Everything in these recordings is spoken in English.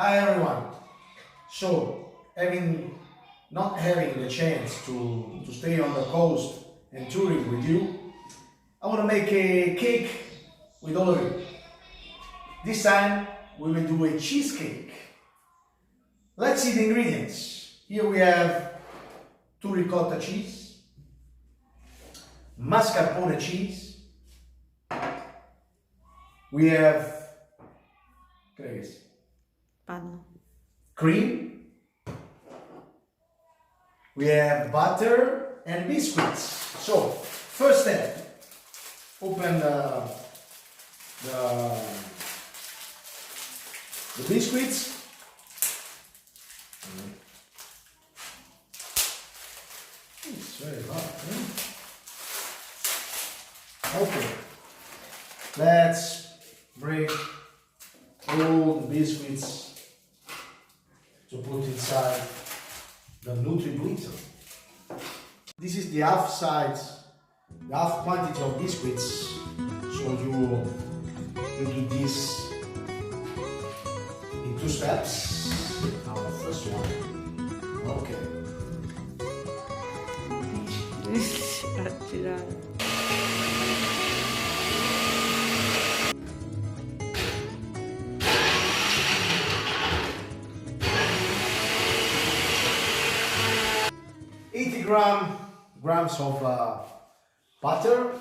Hi everyone. So, not having the chance to stay on the coast and touring with you, I want to make a cake with all of you. This time we will do a cheesecake. Let's see the ingredients. Here we have 2 ricotta cheese, mascarpone cheese. We have Panno. cream. We have butter and biscuits. So, first step, open the biscuits. It's very hot. Okay, let's break all the biscuits to put inside the Nutri-Blizzard. This is the half quantity of biscuits. So you do this in 2 steps. Now the first one. Okay. Girare. 80 grams of butter.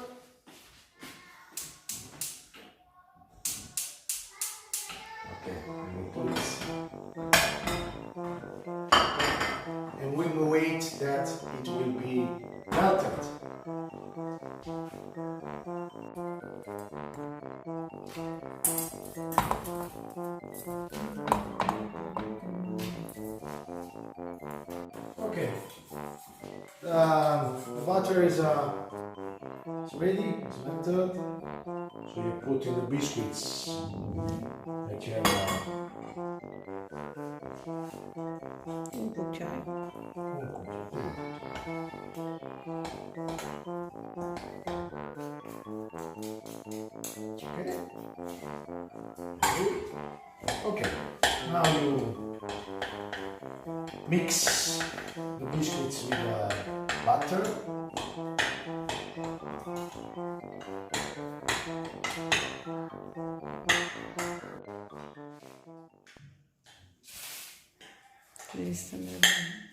Okay, we put it. And we will wait that it will be melted. Okay, the butter is ready, it's melted. So you put in the biscuits that you have. Un cucchiaio. Okay, now you mix the biscuits with butter. Devi stendere bene.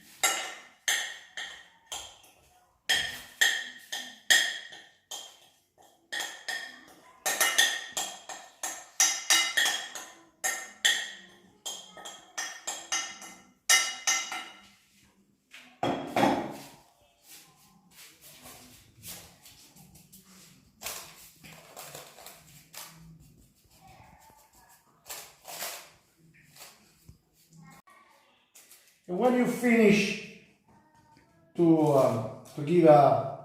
And when you finish to give the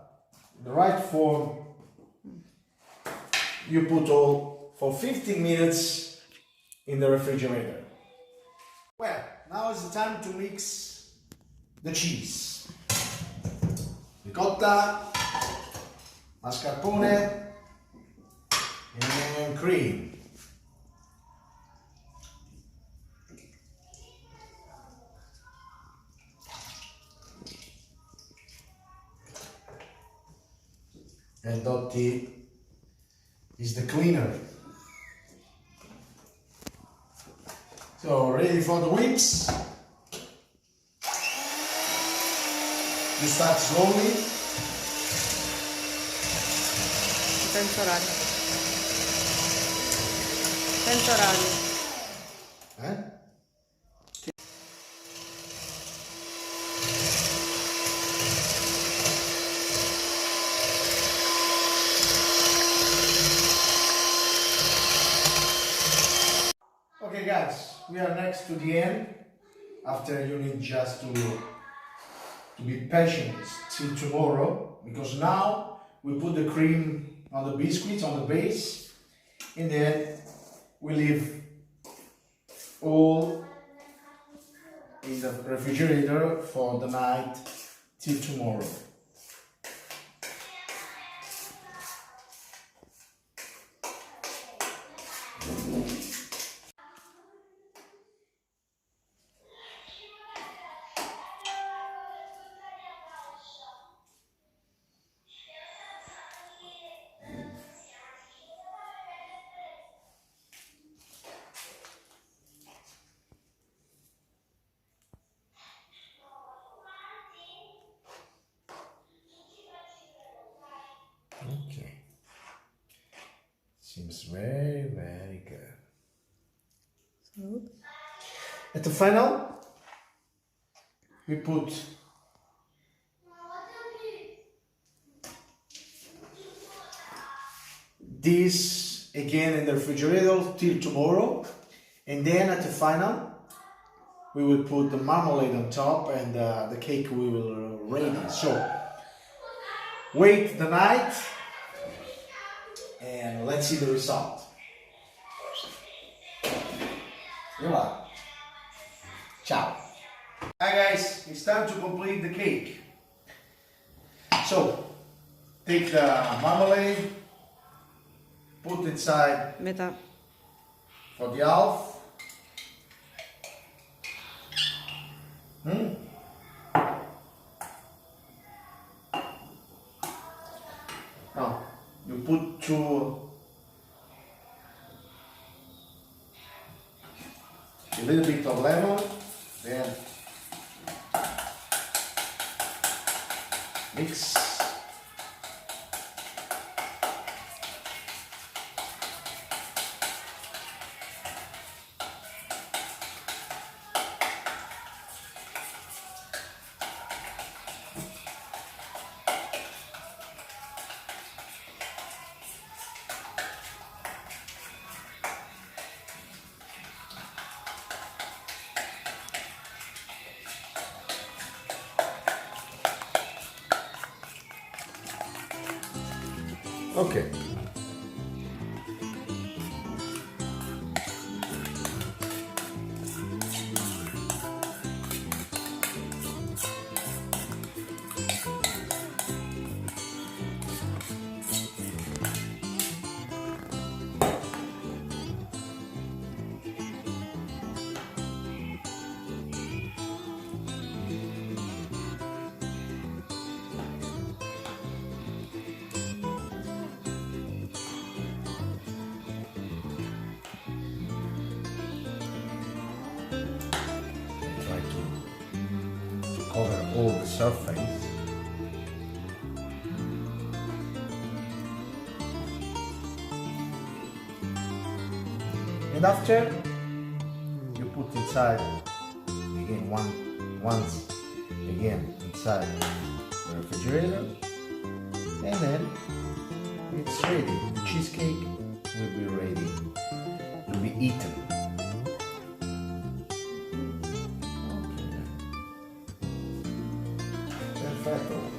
right form, you put all for 15 minutes in the refrigerator. Well, now is the time to mix the cheese. Ricotta, mascarpone, and cream. And Dotti is the cleaner. So ready for the whips? You start slowly. Senza orario. Senza orario. Okay guys, we are next to the end. After you need just to be patient till tomorrow, because now we put the cream on the biscuits on the base, and then we leave all in the refrigerator for the night till tomorrow. Seems very, very good. Salud. At the final, we put this again in the refrigerator till tomorrow, and then at the final, we will put the marmalade on top and the cake we will ready. So wait the night and let's see the result. Voila. Ciao. Hi guys, it's time to complete the cake. So take the marmalade, put inside Metà. for the half. Now you put a little bit of lemon, then mix. Okay. Try to cover all the surface. And after you put inside again once again inside the refrigerator, and then it's ready. The cheesecake will be ready to be eaten. Okay. Perfetto.